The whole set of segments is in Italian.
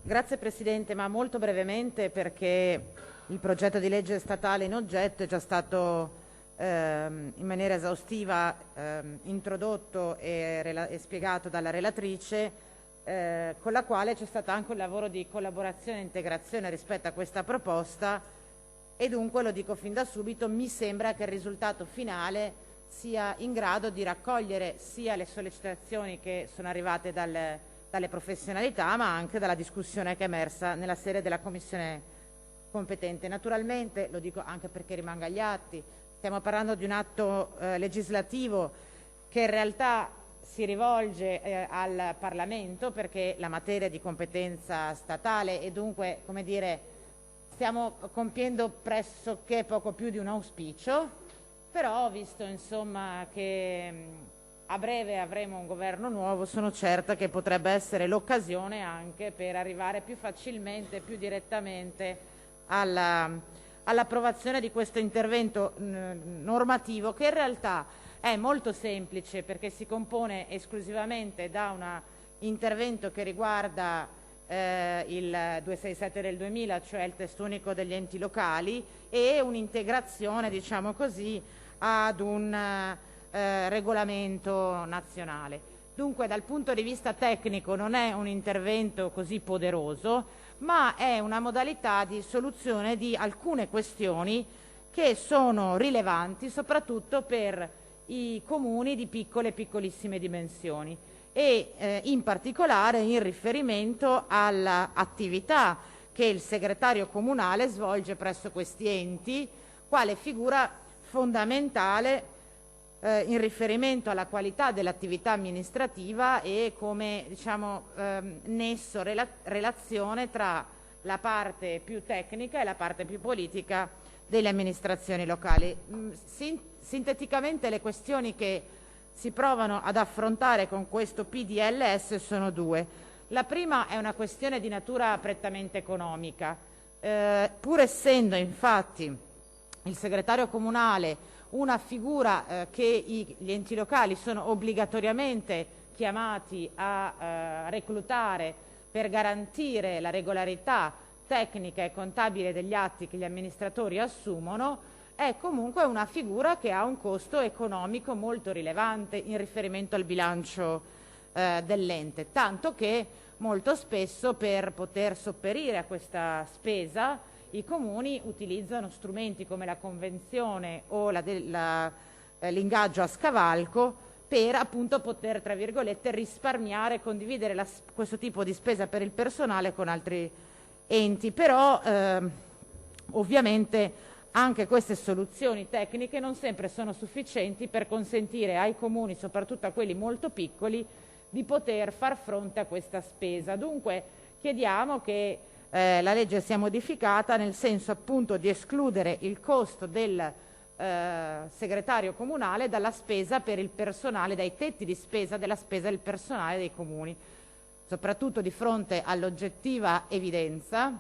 Grazie Presidente, ma molto brevemente perché il progetto di legge statale in oggetto è già stato in maniera esaustiva introdotto e spiegato dalla relatrice, con la quale c'è stato anche un lavoro di collaborazione e integrazione rispetto a questa proposta e dunque, lo dico fin da subito, mi sembra che il risultato finale sia in grado di raccogliere sia le sollecitazioni che sono arrivate dalle professionalità, ma anche dalla discussione che è emersa nella sede della Commissione competente. Naturalmente, lo dico anche perché rimanga agli atti, stiamo parlando di un atto legislativo che in realtà si rivolge al Parlamento, perché la materia è di competenza statale e dunque, come dire, stiamo compiendo pressoché poco più di un auspicio, però visto insomma che a breve avremo un governo nuovo, sono certa che potrebbe essere l'occasione anche per arrivare più facilmente, più direttamente all'approvazione di questo intervento normativo, che in realtà è molto semplice perché si compone esclusivamente da un intervento che riguarda il 267 del 2000, cioè il testo unico degli enti locali, e un'integrazione, diciamo così, ad un regolamento nazionale. Dunque, dal punto di vista tecnico non è un intervento così poderoso, ma è una modalità di soluzione di alcune questioni che sono rilevanti soprattutto per i comuni di piccole e piccolissime dimensioni e in particolare in riferimento all'attività che il segretario comunale svolge presso questi enti, quale figura fondamentale in riferimento alla qualità dell'attività amministrativa e come, diciamo, nesso, relazione tra la parte più tecnica e la parte più politica delle amministrazioni locali. Sinteticamente le questioni che si provano ad affrontare con questo PDLS sono due. La prima è una questione di natura prettamente economica. Pur essendo infatti il segretario comunale una figura che gli enti locali sono obbligatoriamente chiamati a reclutare per garantire la regolarità tecnica e contabile degli atti che gli amministratori assumono, è comunque una figura che ha un costo economico molto rilevante in riferimento al bilancio dell'ente, tanto che molto spesso per poter sopperire a questa spesa i comuni utilizzano strumenti come la convenzione o l'ingaggio a scavalco per appunto poter, tra virgolette, risparmiare e condividere questo tipo di spesa per il personale con altri enti. Però ovviamente anche queste soluzioni tecniche non sempre sono sufficienti per consentire ai comuni, soprattutto a quelli molto piccoli, di poter far fronte a questa spesa. Dunque chiediamo che la legge sia modificata nel senso appunto di escludere il costo del segretario comunale dalla spesa per il personale, dai tetti di spesa della spesa del personale dei comuni, soprattutto di fronte all'oggettiva evidenza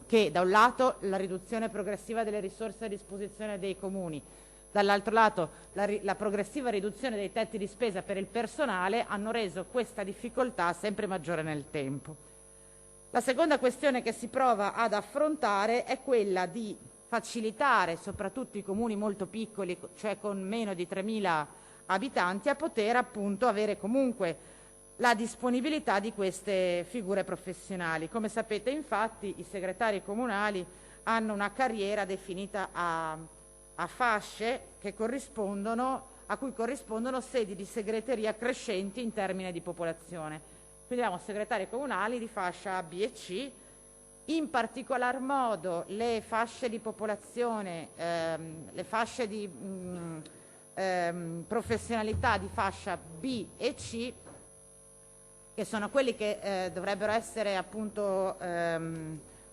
che da un lato la riduzione progressiva delle risorse a disposizione dei comuni, dall'altro lato la progressiva riduzione dei tetti di spesa per il personale hanno reso questa difficoltà sempre maggiore nel tempo. La seconda questione che si prova ad affrontare è quella di facilitare soprattutto i comuni molto piccoli, cioè con meno di 3.000 abitanti, a poter appunto avere comunque la disponibilità di queste figure professionali. Come sapete infatti i segretari comunali hanno una carriera definita a fasce che a cui corrispondono sedi di segreteria crescenti in termini di popolazione. Quindi abbiamo segretari comunali di fascia A, B e C, in particolar modo le fasce di popolazione, le fasce di professionalità di fascia B e C, che sono quelli che dovrebbero essere appunto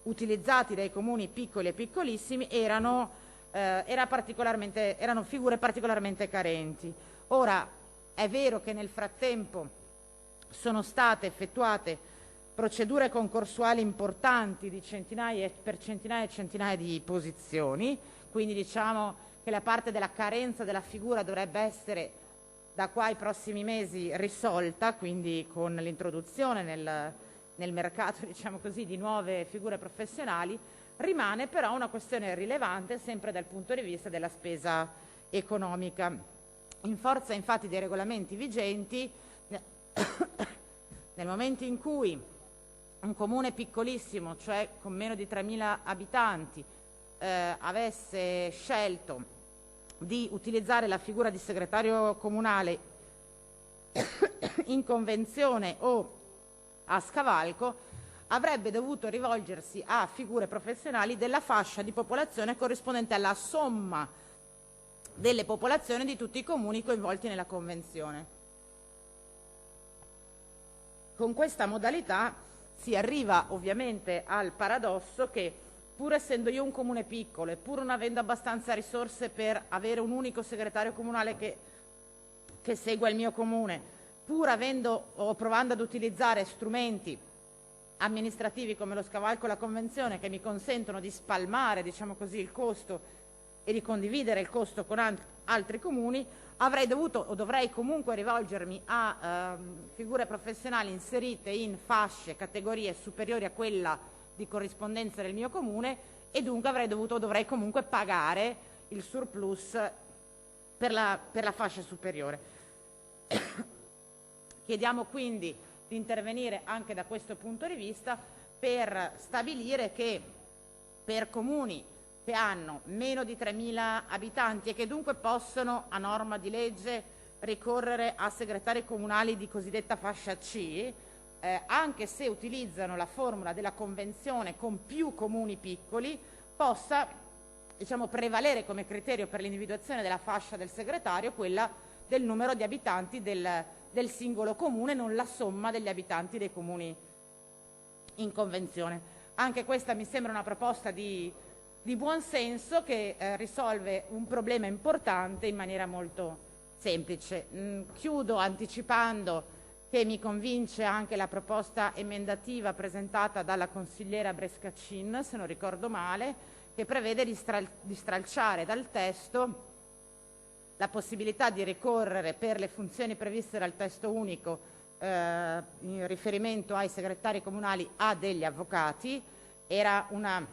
utilizzati dai comuni piccoli e piccolissimi, erano figure particolarmente carenti. Ora, è vero che nel frattempo sono state effettuate procedure concorsuali importanti per centinaia e centinaia di posizioni, quindi diciamo che la parte della carenza della figura dovrebbe essere da qua ai prossimi mesi risolta, quindi con l'introduzione nel mercato, diciamo così, di nuove figure professionali, rimane però una questione rilevante sempre dal punto di vista della spesa economica. In forza infatti dei regolamenti vigenti, nel momento in cui un comune piccolissimo, cioè con meno di 3.000 abitanti, avesse scelto di utilizzare la figura di segretario comunale in convenzione o a scavalco, avrebbe dovuto rivolgersi a figure professionali della fascia di popolazione corrispondente alla somma delle popolazioni di tutti i comuni coinvolti nella convenzione. Con questa modalità si arriva ovviamente al paradosso che, pur essendo io un comune piccolo e pur non avendo abbastanza risorse per avere un unico segretario comunale che segua il mio comune, pur avendo o provando ad utilizzare strumenti amministrativi come lo scavalco e la convenzione che mi consentono di spalmare, diciamo così, il costo e di condividere il costo con altri comuni, avrei dovuto o dovrei comunque rivolgermi a figure professionali inserite in fasce, categorie superiori a quella di corrispondenza del mio comune, e dunque avrei dovuto o dovrei comunque pagare il surplus per la fascia superiore. Chiediamo quindi di intervenire anche da questo punto di vista per stabilire che per comuni che hanno meno di 3.000 abitanti e che dunque possono, a norma di legge, ricorrere a segretari comunali di cosiddetta fascia C, anche se utilizzano la formula della convenzione con più comuni piccoli, possa, diciamo, prevalere come criterio per l'individuazione della fascia del segretario quella del numero di abitanti del singolo comune, non la somma degli abitanti dei comuni in convenzione. Anche questa mi sembra una proposta di buon senso che risolve un problema importante in maniera molto semplice. Chiudo anticipando che mi convince anche la proposta emendativa presentata dalla consigliera Brescaccin, se non ricordo male, che prevede di stralciare dal testo la possibilità di ricorrere per le funzioni previste dal testo unico in riferimento ai segretari comunali a degli avvocati. Era una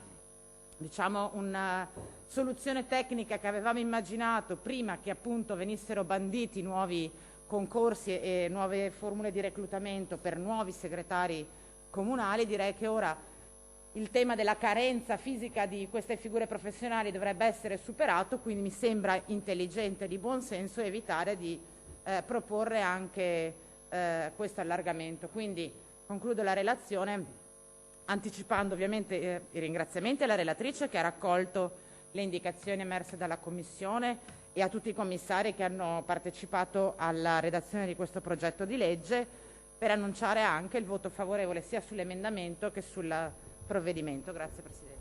soluzione tecnica che avevamo immaginato prima che appunto venissero banditi nuovi concorsi e nuove formule di reclutamento per nuovi segretari comunali. Direi che ora il tema della carenza fisica di queste figure professionali dovrebbe essere superato, quindi mi sembra intelligente, di buon senso, evitare di proporre anche questo allargamento. Quindi concludo la relazione anticipando ovviamente i ringraziamenti alla relatrice che ha raccolto le indicazioni emerse dalla Commissione e a tutti i commissari che hanno partecipato alla redazione di questo progetto di legge, per annunciare anche il voto favorevole sia sull'emendamento che sul provvedimento. Grazie Presidente.